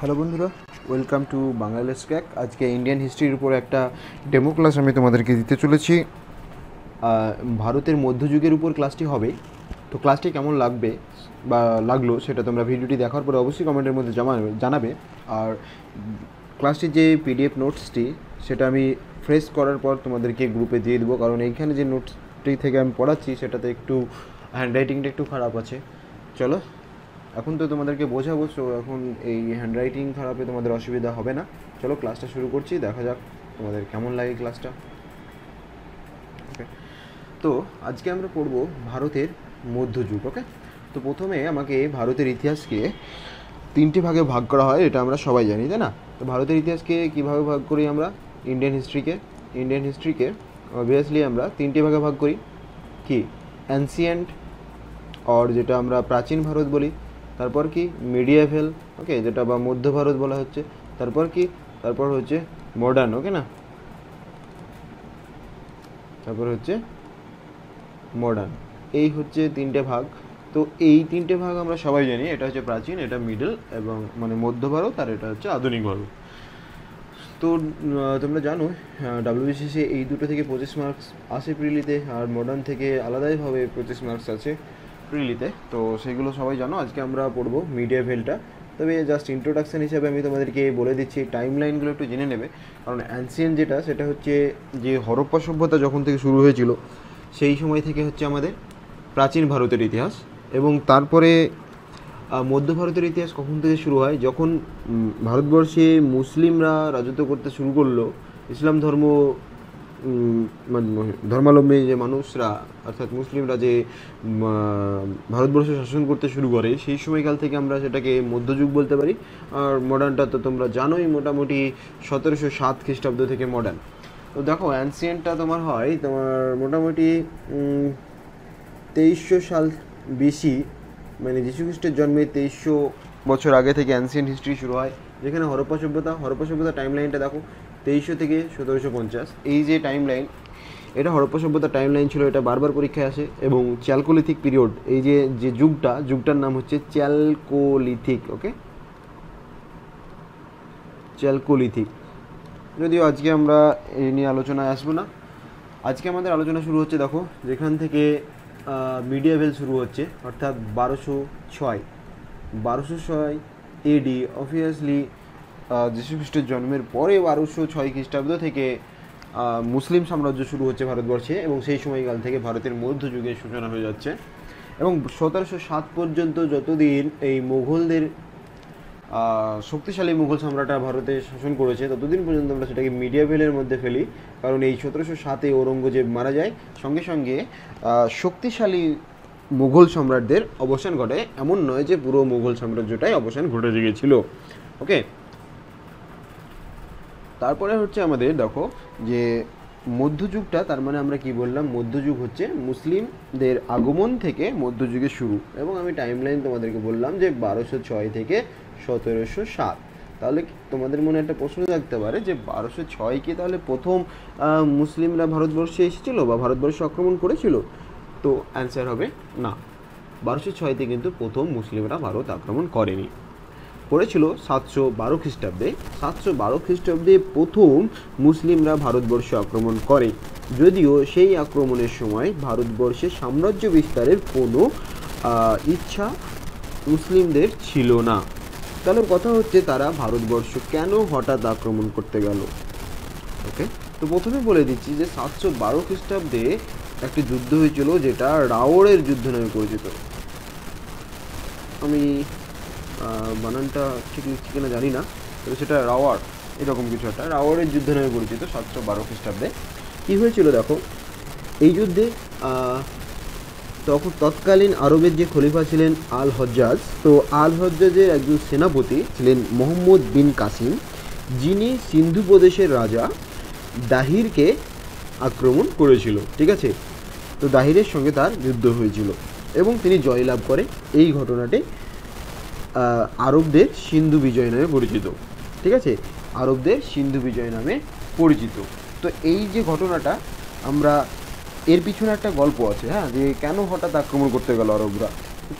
Hello বন্ধুরা, welcome to Bangladesh crack. আজকে Indian হিস্ট্রির উপর একটা ডেমো ক্লাস আমি তোমাদেরকে দিতে চলেছি। ভারতের মধ্যযুগের উপর ক্লাসটি হবে। তো ক্লাসটি কেমন লাগবে বা লাগলো সেটা তোমরা ভিডিওটি দেখার পরে অবশ্যই কমেন্টের মধ্যে জানাবে। আর ক্লাসটির যে পিডিএফ নোটসটি সেটা আমি ফ্রেশ করার পর তোমাদেরকে গ্রুপে দিয়ে দেবো, কারণ এইখানে যে নোটসটি থেকে আমি পড়াচ্ছি সেটাতে একটু হ্যান্ডরাইটিংটা একটু খারাপ আছে। চলো, এখন তো তোমাদেরকে বোঝাবো, সো এখন এই হ্যান্ডরাইটিং খারাপে তোমাদের অসুবিধা হবে না। চলো ক্লাসটা শুরু করছি, দেখা যাক তোমাদের কেমন লাগে ক্লাসটা। ওকে, তো আজকে আমরা পড়বো ভারতের মধ্যযুগ। ওকে, তো প্রথমে আমাকে ভারতের ইতিহাসকে তিনটি ভাগে ভাগ করা হয়, এটা আমরা সবাই জানি, তাই না? তো ভারতের ইতিহাসকে কীভাবে ভাগ করি আমরা? ইন্ডিয়ান হিস্ট্রিকে অবভিয়াসলি আমরা তিনটি ভাগে ভাগ করি। কি? অ্যানসিয়েন্ট, আর যেটা আমরা প্রাচীন ভারত বলি। তারপর কি? মিডিয়েভেল, ওকে, যেটা বা মধ্য ভারত বলা হচ্ছে। তারপর কি? তারপর হচ্ছে মডার্ন, ওকে না? তারপর হচ্ছে মডার্ন। এই হচ্ছে তিনটে ভাগ। তো এই তিনটে ভাগ আমরা সবাই জানি, এটা হচ্ছে প্রাচীন, এটা মিডল এবং মানে মধ্য ভারত, আর এটা হচ্ছে আধুনিক ভারত। তো তোমরা জানো ডাব্লিউবিসিএসে এই দুটো থেকে 25 মার্কস আসে প্রিলিতে, আর মডার্ন থেকে আলাদাইভাবে 25 মার্কস আছে প্রিলিতে। তো সেগুলো সবাই জানো। আজকে আমরা পড়বো মিডিয়েভেলটা। তবে জাস্ট ইন্ট্রোডাকশান হিসাবে আমি তোমাদেরকে বলে দিচ্ছি, টাইম লাইনগুলো একটু জেনে নেবে। কারণ অ্যানসিয়েন্ট যেটা, সেটা হচ্ছে যে হরপ্পা সভ্যতা যখন থেকে শুরু হয়েছিল সেই সময় থেকে হচ্ছে আমাদের প্রাচীন ভারতের ইতিহাস। এবং তারপরে মধ্য ভারতের ইতিহাস কখন থেকে শুরু হয়? যখন ভারতবর্ষে মুসলিমরা রাজত্ব করতে শুরু করলো, ইসলাম ধর্ম মানে ধর্মাবলম্বী যে মানুষরা, অর্থাৎ মুসলিমরা যে ভারতবর্ষে শাসন করতে শুরু করে, সেই সময়কাল থেকে আমরা সেটাকে মধ্যযুগ বলতে পারি। আর মডার্নটা তো তোমরা জানোই, মোটামুটি 1707 খ্রিস্টাব্দ থেকে মডার্ন। তো দেখো, অ্যানসিয়েন্টটা তোমার হয় তোমার মোটামুটি 2300 সাল বেশি, মানে যীশু খ্রিস্টের জন্মে 2300 বছর আগে থেকে অ্যানসিয়েন্ট হিস্ট্রি শুরু হয়। যেখানে হরপ্পা সভ্যতা টাইম লাইনটা দেখো, 2300 থেকে 1750। এই যে টাইম লাইন, এটা হরপ্পা সভ্যতার টাইম লাইন ছিল, এটা বারবার পরীক্ষায় আসে। এবং চ্যালকোলিথিক পিরিয়ড, এই যে যুগটার নাম হচ্ছে চ্যালকোলিথিক। ওকে, চ্যালকোলিথিক। যদিও আজকে আমরা এই নিয়ে আলোচনায় আসবো না। আজকে আমাদের আলোচনা শুরু হচ্ছে, দেখো, যেখান থেকে মিডিয়েভেল শুরু হচ্ছে, অর্থাৎ 1206 এডি। অবভিয়াসলি যীশুখ্রিস্টের জন্মের পরে 1206 খ্রিস্টাব্দ থেকে মুসলিম সাম্রাজ্য শুরু হচ্ছে ভারতবর্ষে, এবং সেই সময়কাল থেকে ভারতের মধ্যযুগের সূচনা হয়ে যাচ্ছে। এবং 1707 পর্যন্ত যতদিন এই মুঘলদের শক্তিশালী মুঘল সম্রাটরা ভারতে শাসন করেছে, ততদিন পর্যন্ত আমরা সেটাকে মিডিয়েভেলের মধ্যে ফেলি। কারণ এই 1707-এ ঔরঙ্গজেব মারা যায়, সঙ্গে সঙ্গে শক্তিশালী মুঘল সম্রাটদের অবসান ঘটে। এমন নয় যে পুরো মুঘল সাম্রাজ্যটাই অবসান ঘটে গিয়েছিল। ওকে, তারপরে হচ্ছে আমাদের দেখো যে মধ্যযুগটা, তার মানে আমরা কি বললাম? মধ্যযুগ হচ্ছে মুসলিমদের আগমন থেকে মধ্যযুগের শুরু। এবং আমি টাইম লাইন তোমাদেরকে বললাম যে 1206 থেকে 1707। তাহলে তোমাদের মনে একটা প্রশ্ন থাকতে পারে যে 1206 কি তাহলে প্রথম মুসলিমরা ভারতবর্ষে এসেছিল বা ভারতবর্ষে আক্রমণ করেছিল? তো অ্যান্সার হবে না। 1206-তে কিন্তু প্রথম মুসলিমরা ভারত আক্রমণ করেনি, করেছিল 712 খ্রিস্টাব্দে। 712 খ্রিস্টাব্দে প্রথম মুসলিমরা ভারতবর্ষে আক্রমণ করে, যদিও সেই আক্রমণের সময় ভারতবর্ষে সাম্রাজ্য বিস্তারের কোনো ইচ্ছা মুসলিমদের ছিল না। তাহলে কথা হচ্ছে, তারা ভারতবর্ষ কেন হঠাৎ আক্রমণ করতে গেল? ওকে, তো প্রথমে বলে দিচ্ছি যে 712 খ্রিস্টাব্দে একটি যুদ্ধ হয়েছিল, যেটা রাওড়ের যুদ্ধ নামে পরিচিত। আমি বানানটা ঠিক লিখছি কিনা জানি না, তবে সেটা রাওয়ার, এরকম কিছু একটা, রাওয়ারের যুদ্ধ নামে পরিচিত। 712 খ্রিস্টাব্দে কী হয়েছিল দেখো, এই যুদ্ধে তৎকালীন আরবের যে খলিফা ছিলেন আল হজ্জাজ, তো আল হজ্জাজের একজন সেনাপতি ছিলেন মোহাম্মদ বিন কাসিম, যিনি সিন্ধু প্রদেশের রাজা দাহিরকে আক্রমণ করেছিল। ঠিক আছে, তো দাহিরের সঙ্গে তার যুদ্ধ হয়েছিল এবং তিনি জয়লাভ করে। এই ঘটনাটি আরবদের সিন্ধু বিজয় নামে পরিচিত। ঠিক আছে, আরবদের সিন্ধু বিজয় নামে পরিচিত। তো এই যে ঘটনাটা, আমরা এর পিছনে একটা গল্প আছে, হ্যাঁ, যে কেন হঠাৎ আক্রমণ করতে গেল আরবরা।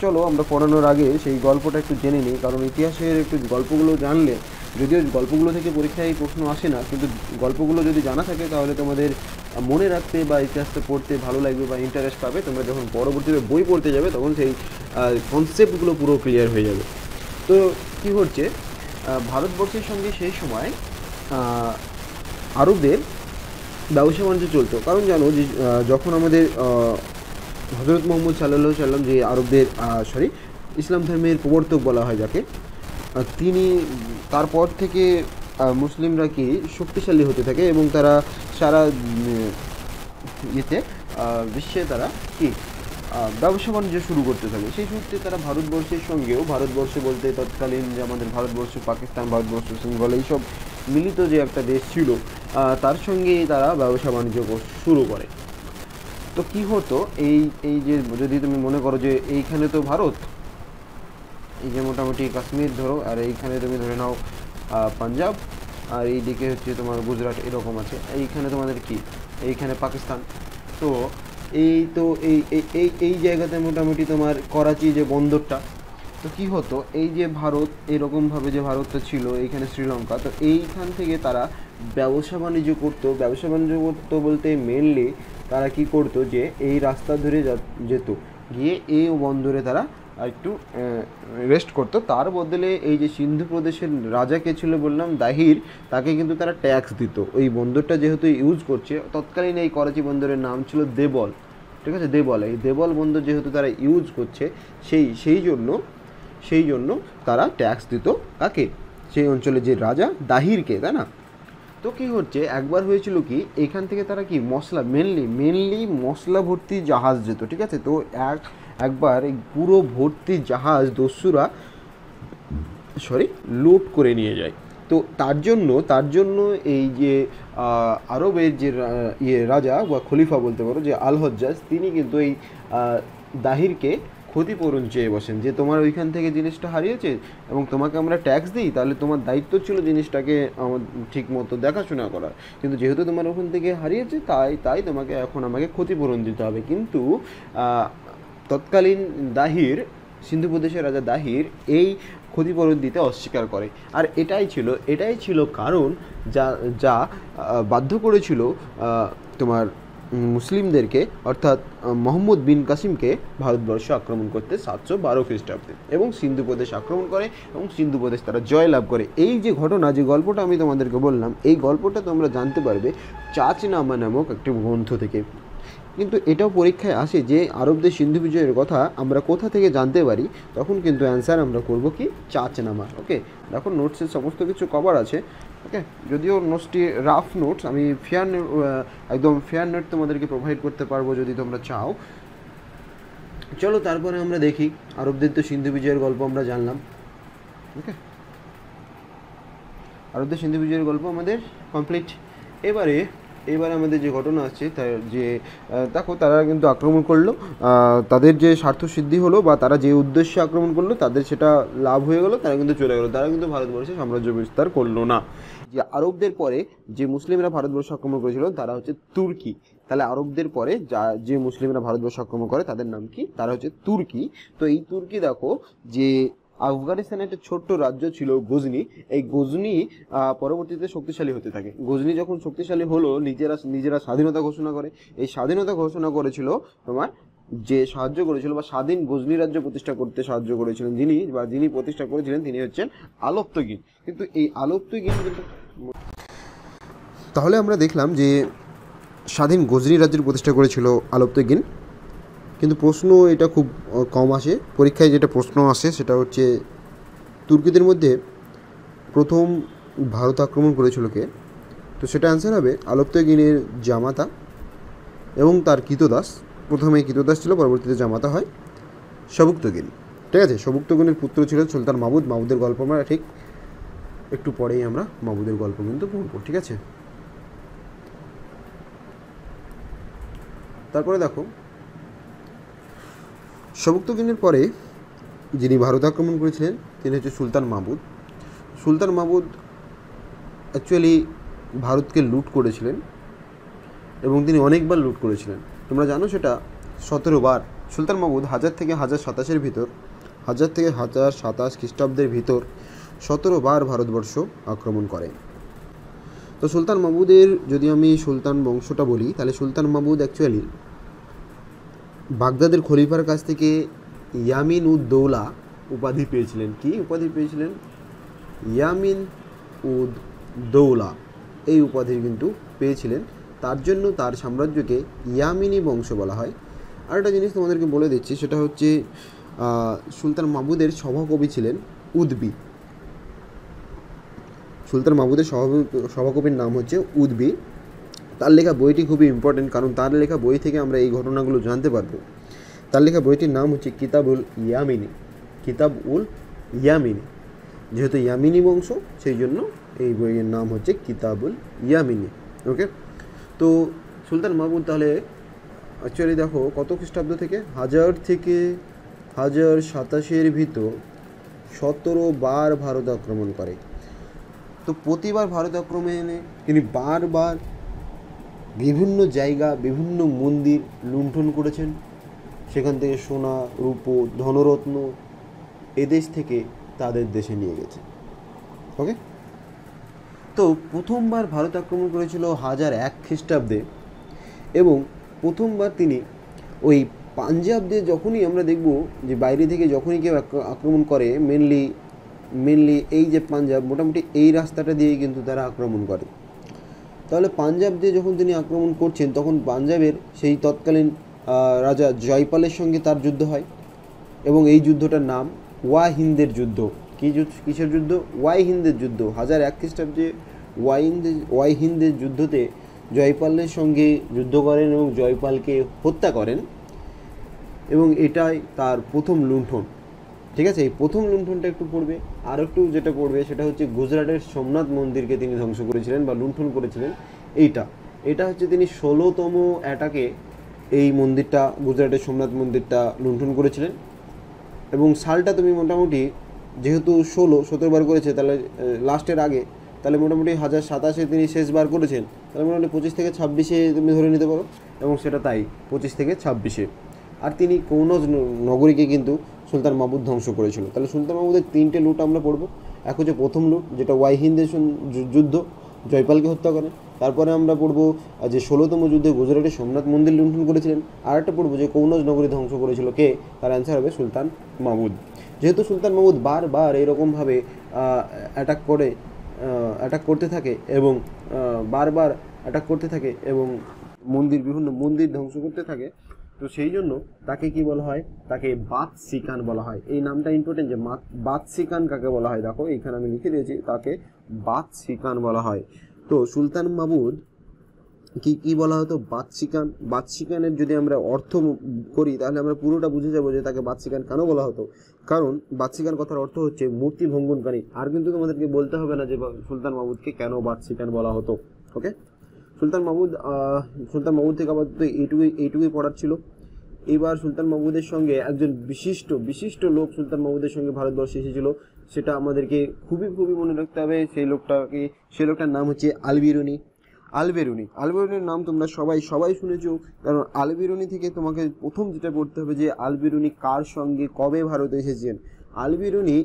চলো আমরা পড়ানোর আগে সেই গল্পটা একটু জেনে নিই, কারণ ইতিহাসের একটু গল্পগুলো জানলে, যদিও গল্পগুলো থেকে পরীক্ষায় প্রশ্ন আসে না, কিন্তু গল্পগুলো যদি জানা থাকে তাহলে তোমাদের মনে রাখতে বা ইতিহাসটা পড়তে ভালো লাগবে বা ইন্টারেস্ট পাবে। তোমরা যখন পরবর্তীতে বই পড়তে যাবে তখন সেই কনসেপ্টগুলো পুরো ক্লিয়ার হয়ে যাবে। তো কী হচ্ছে, ভারতবর্ষের সঙ্গে সেই সময় আরবদের ব্যবসা বাণিজ্য চলতো। কারণ জানো যে যখন আমাদের হজরত মোহাম্মদ সাল্লাল্লাহু আলাইহি সাল্লাম, যে আরবদের ইসলাম ধর্মের প্রবর্তক বলা হয় যাকে, তিনি তারপর থেকে মুসলিমরা কি শক্তিশালী হতে থাকে এবং তারা সারা ইয়েতে বিশ্বে তারা কি ব্যবসা বাণিজ্য শুরু করতে থাকে। সেই সূত্রে তারা ভারতবর্ষের সঙ্গেও, ভারতবর্ষ বলতে তৎকালীন যে আমাদের ভারতবর্ষ, পাকিস্তান, ভারতবর্ষ, সিঙ্গল, এইসব মিলিত যে একটা দেশ ছিল, তার সঙ্গেই তারা ব্যবসা বাণিজ্য শুরু করে। তো কি হতো, এই যে যদি তুমি মনে করো যে এইখানে তো ভারত, এই যে মোটামুটি কাশ্মীর ধরো, আর এইখানে তুমি ধরে নাও পাঞ্জাব, আর এইদিকে হচ্ছে তোমার গুজরাট, এরকম আছে। এইখানে তোমাদের কি, এইখানে পাকিস্তান। তো এই জায়গাতে মোটামুটি তোমার করাচি যে বন্দরটা, তো কী হতো, এই যে ভারত এরকমভাবে যে ভারতটা ছিল, এইখানে শ্রীলঙ্কা, তো এইখান থেকে তারা ব্যবসা বাণিজ্য করতো বলতে মেনলি তারা কি করতো, যে এই রাস্তা ধরে যেত, গিয়ে এই বন্দরে তারা একটু রেস্ট করতো। তার বদলে এই যে সিন্ধু প্রদেশের রাজা কে ছিল বললাম, দাহির, তাকে কিন্তু তারা ট্যাক্স দিত। ওই বন্দরটা যেহেতু ইউজ করছে, তৎকালীন এই করাচি বন্দরের নাম ছিল দেবল, ঠিক আছে, দেবল। এই দেবল বন্দর যেহেতু তারা ইউজ করছে, সেই জন্য তারা ট্যাক্স দিত কাকে, সেই অঞ্চলে যে রাজা দাহিরকে, তাই না? তো কী হচ্ছে, একবার হয়েছিল কি, এখান থেকে তারা কি মশলা, মেনলি মশলা ভর্তি জাহাজ যেত, ঠিক আছে। তো একবার এই পুরো ভর্তি জাহাজ দস্যুরা লুট করে নিয়ে যায়। তো তার জন্য এই যে আরবের যে রাজা বা খলিফা বলতে পারো, যে আল হজ্জাজ, তিনি কিন্তু এই দাহিরকে ক্ষতিপূরণ চেয়ে বসেন, যে তোমার ওইখান থেকে জিনিসটা হারিয়েছে এবং তোমাকে আমরা ট্যাক্স দিই, তাহলে তোমার দায়িত্ব ছিল জিনিসটাকে ঠিক মতো দেখাশোনা করার, কিন্তু যেহেতু তোমার ওখান থেকে হারিয়েছে, তাই তোমাকে এখন আমাকে ক্ষতিপূরণ দিতে হবে। কিন্তু তৎকালীন দাহির, সিন্ধু প্রদেশের রাজা দাহির, এই ক্ষতিপূরণ দিতে অস্বীকার করে। আর এটাই ছিল কারণ যা বাধ্য করেছিল তোমার মুসলিমদেরকে, অর্থাৎ মোহাম্মদ বিন কাসিমকে ভারতবর্ষ আক্রমণ করতে 712 খ্রিস্টাব্দে, এবং সিন্ধু প্রদেশ আক্রমণ করে এবং সিন্ধু প্রদেশ তারা জয়লাভ করে। এই যে ঘটনা, যে গল্পটা আমি তোমাদেরকে বললাম, এই গল্পটা তোমরা জানতে পারবে চাচনামা নামক একটি গ্রন্থ থেকে। কিন্তু এটাও পরীক্ষায় আসে যে আরবদের সিন্ধু বিজয়ের কথা আমরা কোথা থেকে জানতে পারি, তখন কিন্তু অ্যান্সার আমরা করব কি, চাচনামা। ওকে, দেখো নোটসের সমস্ত কিছু কভার আছে। ওকে, যদিও নোটসটি রাফ নোটস, আমি একদম ফেয়ার নোট তোমাদেরকে প্রোভাইড করতে পারবো যদি তোমরা চাও। চলো তারপরে আমরা দেখি, আরবদের তো সিন্ধু বিজয়ের গল্প আমরা জানলাম। ওকে, আরবদের সিন্ধু বিজয়ের গল্প আমাদের কমপ্লিট। এবারে আমাদের যে ঘটনা আছে, তার যে দেখো, তারা কিন্তু আক্রমণ করলো, তাদের যে স্বার্থ সিদ্ধি হলো বা তারা যে উদ্দেশ্যে আক্রমণ করলো, তাদের সেটা লাভ হয়ে গেলো, তারা কিন্তু চলে গেলো, তারা কিন্তু ভারতবর্ষে সাম্রাজ্য বিস্তার করলো না। যে আরবদের পরে যে মুসলিমরা ভারতবর্ষ আক্রমণ করেছিল তারা হচ্ছে তুর্কি। তাহলে আরবদের পরে যে মুসলিমরা ভারতবর্ষ আক্রমণ করে তাদের নাম কি, তারা হচ্ছে তুর্কি। তো এই তুর্কি দেখো, যে আফগানিস্তানে একটা ছোট্ট রাজ্য ছিল গজনি, এই গজনি পরবর্তীতে শক্তিশালী হতে থাকে। গজনি যখন শক্তিশালী হলো, নিজেরা স্বাধীনতা ঘোষণা করে। এই স্বাধীনতা ঘোষণা করেছিল তোমার, যে সাহায্য করেছিল বা স্বাধীন গজনি রাজ্য প্রতিষ্ঠা করতে সাহায্য করেছিলেন যিনি প্রতিষ্ঠা করেছিলেন, তিনি হচ্ছেন আলপ্তগিন। কিন্তু এই আলপ্তগিন কিন্তু, তাহলে আমরা দেখলাম যে স্বাধীন গজনি রাজ্যের প্রতিষ্ঠা করেছিল আলপ্তগিন। কিন্তু প্রশ্ন এটা খুব কম আসে পরীক্ষায়, যেটা প্রশ্ন আসে সেটা হচ্ছে তুর্কিদের মধ্যে প্রথম ভারত আক্রমণ করেছিল কে, তো সেটা অ্যান্সার হবে আলপ্তগিনের জামাতা এবং তার কৃতদাস। প্রথমে কৃতদাস ছিল, পরবর্তীতে জামাতা হয় সবুক্তগিন, ঠিক আছে। সবুক্তগিনের পুত্র ছিল সুলতান মাহমুদের গল্প আমরা ঠিক একটু পরেই আমরা মাহমুদের গল্প কিন্তু পড়ব, ঠিক আছে। তারপরে দেখো, সবুক্তগিনের পরে যিনি ভারত আক্রমণ করেছিলেন তিনি হচ্ছে সুলতান মাহমুদ অ্যাকচুয়ালি ভারতকে লুট করেছিলেন এবং তিনি অনেকবার লুট করেছিলেন। তোমরা জানো সেটা 17 বার সুলতান মাহমুদ 1000 থেকে 1027 ভিতর 1000 থেকে 1027 খ্রিস্টাব্দের ভিতর 17 বার ভারতবর্ষ আক্রমণ করে। তো সুলতান মাহমুদের যদি আমি সুলতান বংশটা বলি, তাহলে সুলতান মাহমুদ অ্যাকচুয়ালি বাগদাদের খলিফার কাছ থেকে ইয়ামিন উদ দৌলা উপাধি পেয়েছিলেন। কি উপাধি পেয়েছিলেন? ইয়ামিন উদ দৌলা এই উপাধি কিন্তু পেয়েছিলেন। তার জন্য তার সাম্রাজ্যকে ইয়ামিনী বংশ বলা হয়। আর একটা জিনিস তোমাদেরকে বলে দিচ্ছি, সেটা হচ্ছে সুলতান মাহমুদের সভাকবি ছিলেন উদবি। সুলতান মাহমুদের সভাকবির নাম হচ্ছে উদবি। তার লেখা বইটি খুবই ইম্পর্টেন্ট, কারণ তার লেখা বই থেকে আমরা এই ঘটনাগুলো জানতে পারবো। তার লেখা বইটির নাম হচ্ছে কিতাবুল ইয়ামিনী। কিতাবুল ইয়ামিনী, যেহেতু ইয়ামিনী বংশ সেই জন্য এই বইয়ের নাম হচ্ছে কিতাবুল ইয়ামিনী। ওকে, তো সুলতান মাহমুদ তাহলে অ্যাকচুয়ালি দেখো কত খ্রিস্টাব্দ থেকে 1000 থেকে 1027 ভিতর 17 বার ভারত আক্রমণ করে। তো প্রতিবার ভারত আক্রমণে তিনি বারবার বিভিন্ন জায়গা, বিভিন্ন মন্দির লুণ্ঠন করেছেন। সেখান থেকে সোনা, রূপো, ধনরত্ন এদেশ থেকে তাদের দেশে নিয়ে গেছে। ওকে, তো প্রথমবার ভারত আক্রমণ করেছিল 1001 খ্রিস্টাব্দে, এবং প্রথমবার তিনি ওই পাঞ্জাব দিয়ে, যখনই আমরা দেখব যে বাইরে থেকে যখনই কেউ আক্রমণ করে, মেনলি এই যে পাঞ্জাব, মোটামুটি এই রাস্তাটা দিয়েই কিন্তু তারা আক্রমণ করে। তাহলে পাঞ্জাব দিয়ে যখন তিনি আক্রমণ করছেন, তখন পাঞ্জাবের সেই তৎকালীন রাজা জয়পালের সঙ্গে তার যুদ্ধ হয়, এবং এই যুদ্ধটার নাম ওয়াহিন্দের যুদ্ধ। কিসের যুদ্ধ? ওয়াহিন্দের যুদ্ধ। 1001 খ্রিস্টাব্দে ওয়াহিন্দের যুদ্ধতে জয়পালের সঙ্গে যুদ্ধ করেন এবং জয়পালকে হত্যা করেন, এবং এটাই তার প্রথম লুণ্ঠন। ঠিক আছে, এই প্রথম লুণ্ঠনটা একটু পড়বে। আর একটু যেটা পড়বে সেটা হচ্ছে গুজরাটের সোমনাথ মন্দিরকে তিনি ধ্বংস করেছিলেন বা লুণ্ঠন করেছিলেন। এটা হচ্ছে তিনি 16তম অ্যাটাকে এই মন্দিরটা, গুজরাটের সোমনাথ মন্দিরটা লুণ্ঠন করেছিলেন। এবং সালটা তুমি মোটামুটি, যেহেতু 17 বার করেছে, তাহলে লাস্টের আগে, তাহলে মোটামুটি 1027 তিনি শেষবার করেছেন, তাহলে মোটামুটি 25 থেকে 26 তুমি ধরে নিতে পারো, এবং সেটা তাই 25 থেকে 26। আর তিনি কনৌজ নগরীকে কিন্তু সুলতান মাহমুদ ধ্বংস করেছিল। তাহলে সুলতান মাহমুদের 3টে লুট আমরা পড়ব। এক হচ্ছে প্রথম লুট, যেটা ওয়াহিন্দের যুদ্ধ, জয়পালকে হত্যা করে। তারপরে আমরা পড়ব যে 16তম যুদ্ধে গুজরাটের সোমনাথ মন্দির লুণ্ঠন করেছিলেন। আর একটা পড়ব যে কনৌজ নগরী ধ্বংস করেছিল কে, তার অ্যান্সার হবে সুলতান মাহমুদ। যেহেতু সুলতান মাহমুদ বারবার এরকমভাবে অ্যাটাক করতে থাকে এবং বারবার অ্যাটাক করতে থাকে এবং বিভিন্ন মন্দির ধ্বংস করতে থাকে, তো সেই জন্য তাকে কি বলা হয়? তাকে বাদশিকান বলা হয়। এই নামটা ইম্পর্টেন্ট, যে বাদশিকান কাকে বলা হয়। দেখো এইখানে আমি লিখে দিয়েছি, তাকে বাদশিকান বলা হয়। তো সুলতান মাহমুদ কি বলা হতো? বাদশিকানের যদি আমরা অর্থ করি, তাহলে আমরা পুরোটা বুঝে যাবো যে তাকে বাদশিকান কেন বলা হতো। কারণ বাদশিকান কথার অর্থ হচ্ছে মূর্তি ভঙ্গনকারী। আর কিন্তু তোমাদেরকে বলতে হবে না যে সুলতান মাহমুদকে কেন বাদশিকান বলা হতো। ওকে, সুলতান মাহমুদ থেকে আপাতত এইটুকুই পড়ার ছিল। এবার সুলতান মাহমুদের সঙ্গে একজন বিশিষ্ট লোক সুলতান মাহমুদের সঙ্গে ভারতবর্ষে এসেছিল, সেটা আমাদেরকে খুবই মনে রাখতে হবে। সেই লোকটার নাম হচ্ছে আলবেরুনির নাম তোমরা সবাই শুনেছো, কারণ আলবেরুনি থেকে তোমাকে প্রথম যেটা পড়তে হবে যে আলবেরুনি কার সঙ্গে কবে ভারতে এসেছেন। আলবেরুনি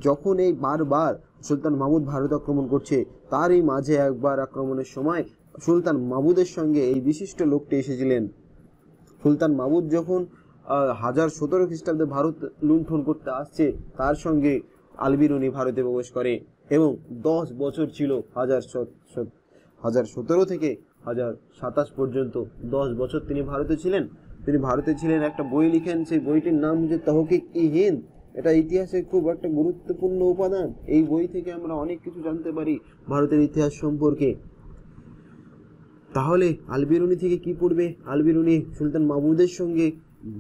যখন বারবার সুলতান মাহমুদ ভারত আক্রমণ করছে, তার এই মাঝে একবার আক্রমণের সময় সুলতান মাহমুদের সঙ্গে এই বিশিষ্ট লোকটি এসেছিলেন। সুলতান মাহমুদ যখন 1017 খ্রিস্টাব্দে ভারত লুণ্ঠন করতে আসছে, তার সঙ্গে আলবেরুনি ভারতে প্রবেশ করে, এবং 10 বছর ছিল, 1017 থেকে 1027 পর্যন্ত 10 বছর তিনি ভারতে ছিলেন। একটা বই লিখেন, সেই বইটির নাম হচ্ছে তহকিক-ই-হিন্দ। এটা ইতিহাসে খুব একটা গুরুত্বপূর্ণ উপাদান। এই বই থেকে আমরা অনেক কিছু জানতে পারি ভারতের ইতিহাস সম্পর্কে। তাহলে আলবেরুনি থেকে কি পড়বে? আলবেরুনি সুলতান মাহমুদের সঙ্গে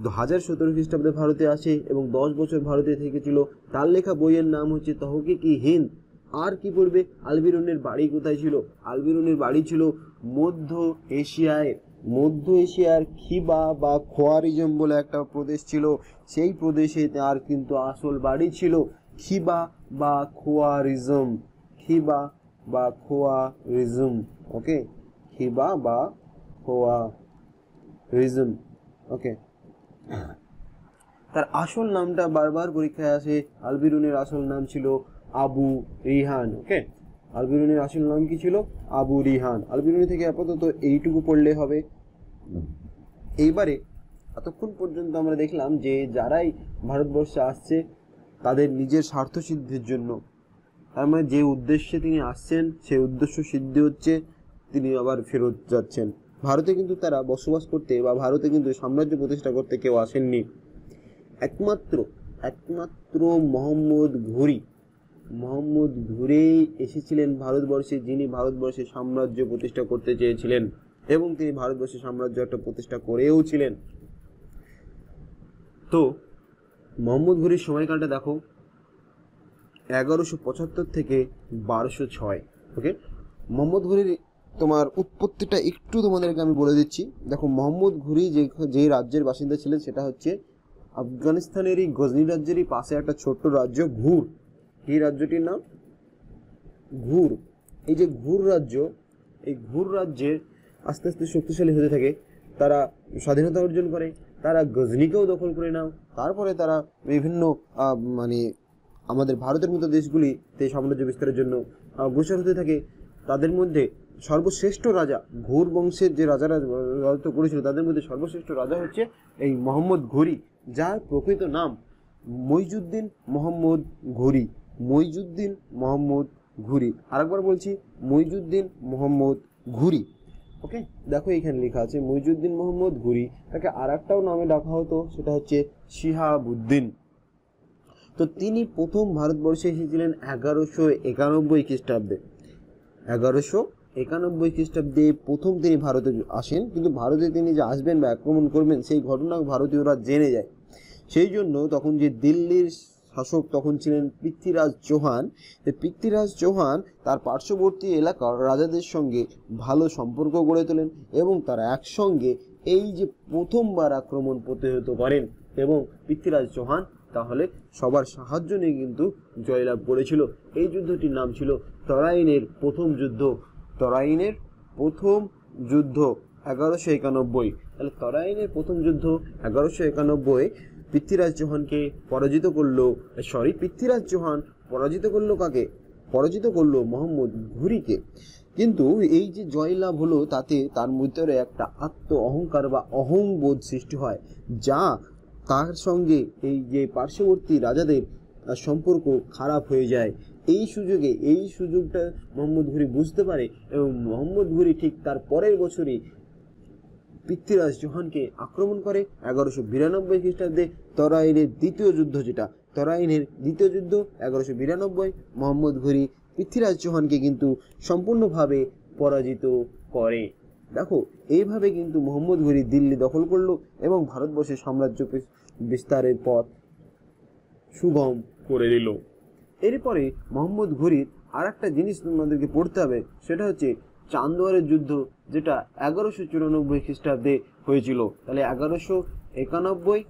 1017 খ্রিস্টাব্দে ভারতে আসে এবং 10 বছর ভারতে থেকেছিল। তার লেখা বইয়ের নাম হচ্ছে তহকিক-ই-হিন্দ। আর কি পড়বে? আলবেরুনির বাড়ি কোথায় ছিল? আলবেরুনির বাড়ি ছিল মধ্য এশিয়ার খিবা বা খোয়ারিজম বলে একটা প্রদেশ ছিল। সেই প্রদেশে তার কিন্তু আসল বাড়ি ছিল খিবা বা খোয়ারিজম। ওকে, খিবা বা খোয়ারিজম। ওকে, তার আসল নামটা বারবার পরীক্ষায় আসে। আলবিরুনের আসল নাম ছিল আবু রিহান। ওকে, আলবিরুনের আসল নাম কি ছিল? আবু রিহান। আলবিরুনি থেকে আপাতত এইটুকু পড়লে হবে। এইবারে এতক্ষণ পর্যন্ত আমরা দেখলাম যে যারাই ভারতবর্ষে আসছে তাদের নিজের স্বার্থ সিদ্ধির জন্য, তার মানে যে উদ্দেশ্যে তিনি আসছেন সেই উদ্দেশ্য সিদ্ধি হচ্ছে, তিনি আবার ফেরত যাচ্ছেন। ভারতে কিন্তু তারা বসবাস করতে বা ভারতে কিন্তু সাম্রাজ্য প্রতিষ্ঠা করতে কেউ আসেননি। একমাত্র মোহাম্মদ ঘুরেই এসেছিলেন ভারতবর্ষে, যিনি ভারতবর্ষে সাম্রাজ্য প্রতিষ্ঠা করতে চেয়েছিলেন এবং তিনি ভারতবর্ষে সাম্রাজ্য একটা প্রতিষ্ঠা করেও ছিলেন। তো মোহাম্মদ ঘুরির সময়কালটা দেখো, 1175 থেকে 1206। ওকে, মোহাম্মদ ঘুরির তোমার উৎপত্তিটা একটু তোমাদেরকে আমি বলে দিচ্ছি। দেখো, মোহাম্মদ ঘুরি যে রাজ্যের বাসিন্দা ছিলেন সেটা হচ্ছে আফগানিস্তানেরই গজনি রাজ্যেরই পাশে একটা ছোট্ট রাজ্য ঘুর। এই রাজ্যটির নাম ঘুর। এই যে ঘুর রাজ্য, এই ঘুর রাজ্যের আস্তে আস্তে শক্তিশালী হতে থাকে। তারা স্বাধীনতা অর্জন করে, তারা গজনিকেও দখল করে নাও। তারপরে তারা বিভিন্ন মানে আমাদের ভারতের মতো দেশগুলিতে সাম্রাজ্য বিস্তারের জন্য অগ্রসর হতে থাকে। তাদের মধ্যে সর্বশ্রেষ্ঠ রাজা, ঘুর বংশের যে রাজারা রাজত্ব করেছিল তাদের মধ্যে সর্বশ্রেষ্ঠ রাজা হচ্ছে এই মোহাম্মদ ঘুরি, যার প্রকৃত নাম মইজুদ্দিন মোহাম্মদ ঘুরি। মইজুদ্দিন মোহাম্মদ ঘুরি, আরেকবার বলছি, মইজুদ্দিন মোহাম্মদ ঘুরি। ওকে, দেখো এখানে লেখা আছে মইজুদ্দিন মোহাম্মদ ঘুরি। তাকে আর একটাও নামে ডাকা হতো, সেটা হচ্ছে শিহাবুদ্দিন। তো তিনি প্রথম ভারতবর্ষে এসেছিলেন 1191 খ্রিস্টাব্দে। 1191 খ্রিস্টাব্দে প্রথম তিনি ভারতে আসেন, কিন্তু ভারতে তিনি যে আসবেন বা আক্রমণ করবেন সেই ঘটনা ভারতীয়রা জেনে যায়। সেই জন্য তখন যে দিল্লির শাসক তখন ছিলেন পৃথ্বীরাজ চৌহান। পৃথ্বীরাজ চৌহান তার পার্শ্ববর্তী এলাকার রাজাদের সঙ্গে ভালো সম্পর্ক গড়ে তোলেন এবং তারা একসঙ্গে এই যে প্রথমবার আক্রমণ প্রতিহত করেন এবং পৃথ্বীরাজ চৌহান তাহলে সবার সাহায্য নিয়ে কিন্তু জয়লাভ করেছিল। এই যুদ্ধটির নাম ছিল তরাইনের প্রথম যুদ্ধ। তরাইনের প্রথম যুদ্ধ 1191। তাহলে তরাইনের প্রথম যুদ্ধ 1191 পৃথ্বীরাজ চৌহানকে পরাজিত করলো। পৃথ্বীরাজ চৌহান পরাজিত করলো কাকে? পরাজিত করলো মোহাম্মদ ঘুরিকে। কিন্তু এই যে জয়লাভ হলো তাতে তার ভিতরে একটা আত্ম অহংকার বা অহংবোধ সৃষ্টি হয়, যা তার সঙ্গে এই যে পার্শ্ববর্তী রাজাদের সম্পর্ক খারাপ হয়ে যায়। এই সুযোগটা মোহাম্মদ ঘুরি বুঝতে পারে এবং মোহাম্মদ ঘুরি ঠিক তার পরের বছরই পৃথ্বীরাজ চৌহানকে আক্রমণ করে। 1192 খ্রিস্টাব্দে তরাইনের দ্বিতীয় যুদ্ধ, যেটা তরাইনের দ্বিতীয় যুদ্ধ 1192, মোহাম্মদ ঘুরি পৃথ্বীরাজ চৌহানকে কিন্তু সম্পূর্ণভাবে পরাজিত করে। দেখো, এইভাবে কিন্তু মোহাম্মদ ঘুরি দিল্লি দখল করলো এবং ভারতবর্ষের সাম্রাজ্য বিস্তারের পথ সুগম করে দিল। এরপরে মোহাম্মদ ঘুরির আর একটা জিনিস তোমাদেরকে পড়তে হবে, সেটা হচ্ছে চান্দোয়ারের যুদ্ধ, যেটা 1194 খ্রিস্টাব্দে হয়েছিল। তাহলে 1191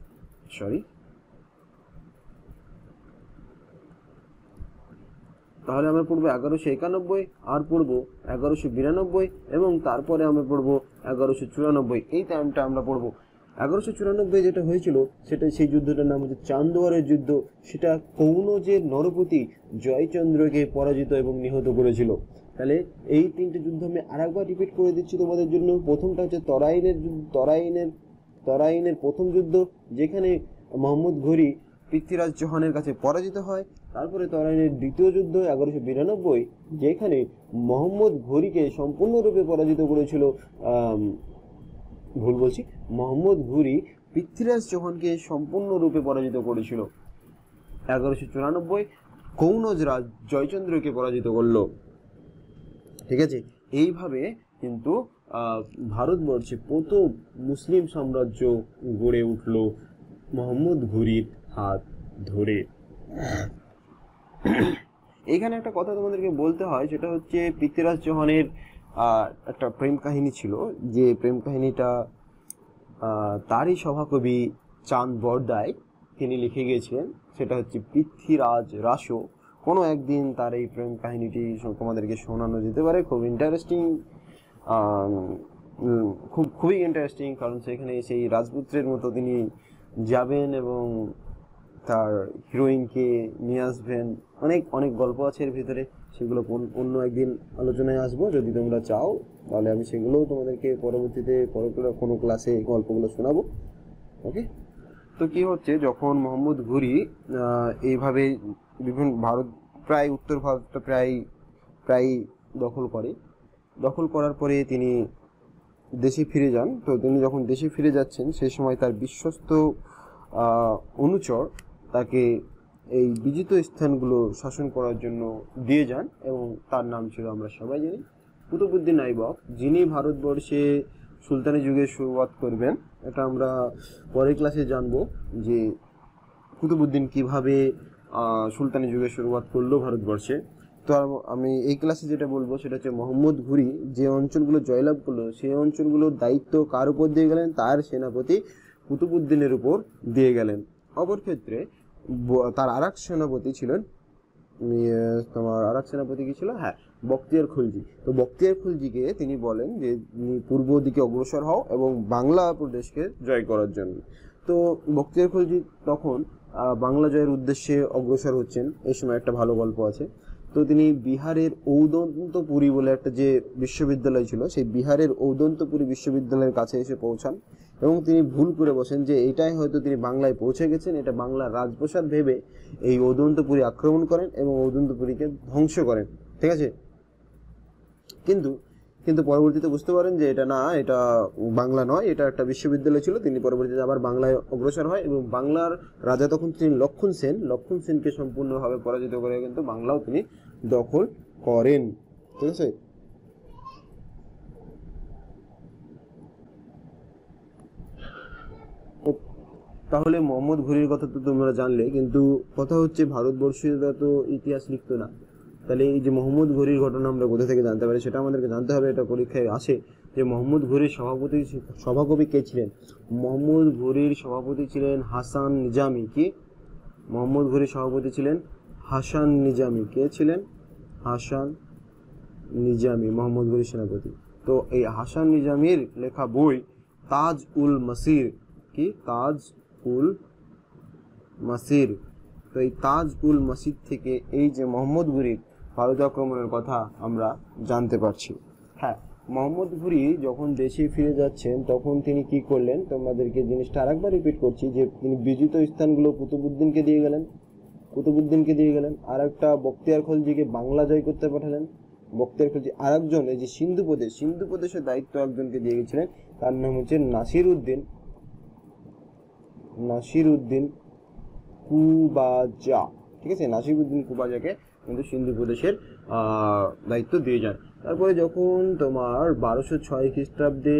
তাহলে আমরা পড়বো 1191, আর পড়বো 1192 এবং তারপরে আমরা পড়বো 1194। এই টাইমটা আমরা পড়বো। 1194 যেটা হয়েছিল সেটা সেই যুদ্ধটার নাম হচ্ছে চান্দোয়ারের যুদ্ধ। সেটা কৌনজের নরপতি জয়চন্দ্রকে পরাজিত এবং নিহত করেছিল। তাহলে এই তিনটে যুদ্ধ আমি আরেকবার রিপিট করে দিচ্ছি তোমাদের জন্য। প্রথমটা হচ্ছে তরাইনের প্রথম যুদ্ধ, যেখানে মোহাম্মদ ঘুরি পৃথ্বীরাজ চৌহানের কাছে পরাজিত হয়। তারপরে তরাইনের দ্বিতীয় যুদ্ধ 1192, যেখানে মোহাম্মদ ঘুরিকে সম্পূর্ণরূপে পরাজিত করেছিল, মোহাম্মদ ঘুরি পৃথ্বীরাজ চৌহানকে সম্পূর্ণরূপে পরাজিত করেছিল। 1194 কৌনজ রাজ জয়চন্দ্রকে পরাজিত করলো। ঠিক আছে, এইভাবে কিন্তু ভারতবর্ষে প্রথম মুসলিম সাম্রাজ্য গড়ে উঠল মোহাম্মদ ঘুরির হাত ধরে। এখানে একটা কথা তোমাদেরকে বলতে হয়, সেটা হচ্ছে পৃথ্বীরাজ চৌহানের একটা প্রেম কাহিনী ছিল, যে প্রেম কাহিনীটা তারই সভাকবি চাঁদ বরদাই তিনি লিখে গিয়েছিলেন। সেটা হচ্ছে পৃথ্বীরাজ রাসো। কোনো একদিন তার এই প্রেম কাহিনীটি তোমাদেরকে শোনানো যেতে পারে। খুব ইন্টারেস্টিং, খুবই ইন্টারেস্টিং, কারণ সেখানে সেই রাজপুত্রের মতো তিনি যাবেন এবং তার হিরোইনকে নিয়ে আসবেন। অনেক অনেক গল্প আছে এর ভিতরে, সেগুলো অন্য একদিন আলোচনায় আসবো। যদি তোমরা চাও তাহলে আমি সেগুলোও তোমাদেরকে পরবর্তীতে কোনো ক্লাসে গল্পগুলো শোনাবো। ওকে, তো কি হচ্ছে, যখন মোহাম্মদ ঘুরি এইভাবে বিভিন্ন প্রায় উত্তর ভারতটা প্রায় দখল করার পরে তিনি দেশে ফিরে যান। তো তিনি যখন দেশে ফিরে যাচ্ছেন সেই সময় তার বিশ্বস্ত অনুচর তাকে এই বিজিত স্থানগুলো শাসন করার জন্য দিয়ে যান, এবং তার নাম ছিল, আমরা সবাই জানি, কুতুবউদ্দিন আইবক, যিনি ভারতবর্ষে সুলতানি যুগের শুরুয়াত করবেন। এটা আমরা পরের ক্লাসে জানবো যে কুতুবউদ্দিন কিভাবে সুলতানি যুগের শুরুয়াত করলো ভারতবর্ষে। তো আমি এই ক্লাসে যেটা বলবো সেটা হচ্ছে মোহাম্মদ ঘুরি যে অঞ্চলগুলো জয়লাভ করলো সেই অঞ্চলগুলোর দায়িত্ব কার উপর দিয়ে গেলেন? তার সেনাপতি কুতুবউদ্দিনের উপর দিয়ে গেলেন। অপর ক্ষেত্রে তার আরেক সেনাপতি ছিলেন, কি ছিল? হ্যাঁ, বখতিয়ার খলজি। তো বখতিয়ার খলজিকে তিনি বলেন যে পূর্ব দিকে অগ্রসর হও এবং বাংলা প্রদেশকে জয় করার জন্য। তো বখতিয়ার খলজি তখন বাংলা জয়ের উদ্দেশ্যে অগ্রসর হচ্ছেন। এই সময় একটা ভালো গল্প আছে। তো তিনি বিহারের ঔদন্তপুরী বলে একটা যে বিশ্ববিদ্যালয় ছিল, সেই বিহারের ঔদন্তপুরী বিশ্ববিদ্যালয়ের কাছে এসে পৌঁছান এবং তিনি ভুল করে বসেন যে এটাই হয়তো তিনি বাংলায় পৌঁছে গেছেন, এটা বাংলার রাজপ্রাসাদ ভেবে এই ঔদন্তপুরী আক্রমণ করেন এবং ঔদন্তপুরীকে ধ্বংস করেন। ঠিক আছে, কিন্তু পরবর্তীতে বুঝতে পারেন যে এটা বাংলা নয়, এটা একটা বিশ্ববিদ্যালয় ছিল। তিনি পরবর্তীতে আবার বাংলায় অগ্রসর হয় এবং বাংলার রাজা তখন তিনি লক্ষণ সেনকে সম্পূর্ণভাবে পরাজিত করে কিন্তু বাংলাও তিনি দখল করেন। ঠিক আছে, তাহলে মোহাম্মদ ঘুরির কথা তো তোমরা জানলে, কিন্তু কথা হচ্ছে ভারতবর্ষীয়রা তো ইতিহাস লিখতো না। তাহলে এই যে মোহাম্মদ ঘুরির ঘটনা আমরা কোথা থেকে জানতে পারি সেটা আমাদেরকে জানতে হবে। এটা পরীক্ষায় আসে যে মোহাম্মদ ঘুরির সভাকবি কে ছিলেন? মোহাম্মদ ঘুরির সভাপতি ছিলেন হাসান নিজামি। কি? মোহাম্মদ ঘুরির সভাপতি ছিলেন হাসান নিজামি। কে ছিলেন? হাসান নিজামি, মোহাম্মদ ঘুরির সেনাপতি। তো এই হাসান নিজামির লেখা বই তাজ উল মাসির। কি? তাজ উল মাসির। তো এই তাজ উল মাসির থেকে এই যে মোহাম্মদ ঘুরির ভারত আক্রমণের কথা আমরা জানতে পারছি। হ্যাঁ, মোহাম্মদ ঘুরি যখন দেশে ফিরে যাচ্ছেন তখন তিনি কি করলেন, তোমাদেরকে জিনিসটা আরেকবার রিপিট করছি, যে তিনি বিজিত স্থানগুলো কুতুবউদ্দিনকে দিয়ে গেলেন। আর একটা বখতিয়ার খলজিকে বাংলা জয় করতে পাঠালেন। বখতিয়ার খলজি আরেকজন, এই যে সিন্ধু প্রদেশের দায়িত্ব একজনকে দিয়ে গেছিলেন, তার নাম হচ্ছে নাসিরউদ্দিন কুবাজা। ঠিক আছে, নাসিরউদ্দিন কুবাজাকে কিন্তু সিন্ধু প্রদেশের দায়িত্ব দিয়ে যান। তারপরে যখন তোমার 1206 খ্রিস্টাব্দে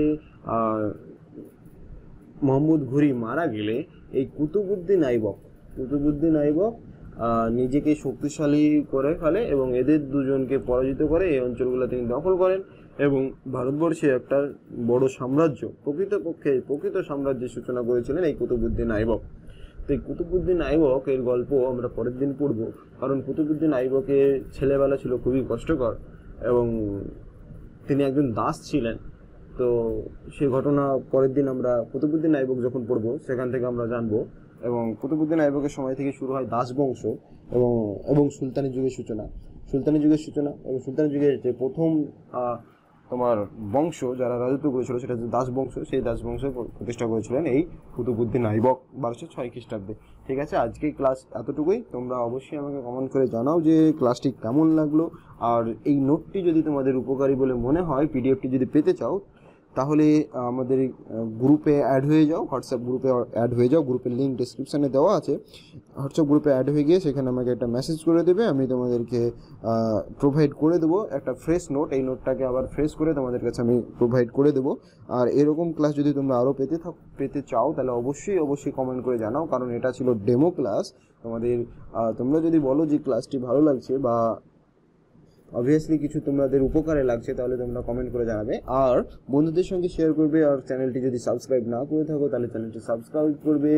মোহাম্মদ ঘুরি মারা গেলে এই কুতুবউদ্দিন আইবক নিজেকে শক্তিশালী করে ফেলে এবং এদের দুজনকে পরাজিত করে এই অঞ্চলগুলো তিনি দখল করেন এবং ভারতবর্ষে একটা বড় সাম্রাজ্য, প্রকৃত সাম্রাজ্যের সূচনা করেছিলেন এই কুতুবউদ্দিন আইবক। তো এই কুতুবউদ্দিন আইবক এর গল্প আমরা পরের দিন পড়বো, কারণ কুতুবউদ্দিন আইবকের ছেলেবেলা ছিল খুবই কষ্টকর এবং তিনি একজন দাস ছিলেন। তো সেই ঘটনা পরের দিন আমরা কুতুবউদ্দিন আইবক যখন পড়বো সেখান থেকে আমরা জানবো। এবং কুতুবউদ্দিন আইবকের সময় থেকে শুরু হয় দাস বংশ এবং সুলতানি যুগের সূচনা এবং সুলতানি যুগের যে প্রথম তোমার বংশ যারা রাজত্ব করেছিল সেটা হচ্ছে দাস বংশ। সেই দাস বংশ প্রতিষ্ঠা করেছিলেন এই কুতুবউদ্দিন আইবক 1206 খ্রিস্টাব্দে। ঠিক আছে, আজকে ক্লাস এতটুকুই। তোমরা অবশ্যই আমাকে কমেন্ট করে জানাও যে ক্লাসটি কেমন লাগলো, আর এই নোটটি যদি তোমাদের উপকারী বলে মনে হয়, পিডিএফটি যদি পেতে চাও তাহলে আমাদের গ্রুপে অ্যাড হয়ে যাও, হোয়াটসঅ্যাপ গ্রুপে অ্যাড হয়ে যাও। গ্রুপের লিঙ্ক ডিসক্রিপশানে দেওয়া আছে। হোয়াটসঅ্যাপ গ্রুপে অ্যাড হয়ে গিয়ে সেখানে আমাকে একটা মেসেজ করে দেবে, আমি তোমাদেরকে প্রোভাইড করে দেবো একটা ফ্রেশ নোট। এই নোটটাকে আবার ফ্রেশ করে তোমাদের কাছে আমি প্রোভাইড করে দেবো। আর এরকম ক্লাস যদি তোমরা আরও পেতে চাও তাহলে অবশ্যই কমেন্ট করে জানাও, কারণ এটা ছিল ডেমো ক্লাস। তোমরা যদি বলো যে ক্লাসটি ভালো লাগছে বা অবভিয়াসলি কিছু তোমাদের উপকারে লাগছে তাহলে তোমরা কমেন্ট করে জানাবে, আর বন্ধুদের সঙ্গে শেয়ার করবে। আর চ্যানেলটি যদি সাবস্ক্রাইব না করে থাকো তাহলে চ্যানেলটি সাবস্ক্রাইব করবে,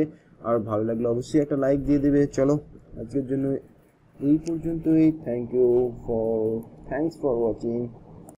আর ভালো লাগলে অবশ্যই একটা লাইক দিয়ে দেবে। চলো আজকের জন্য এই পর্যন্তই। Thanks for watching.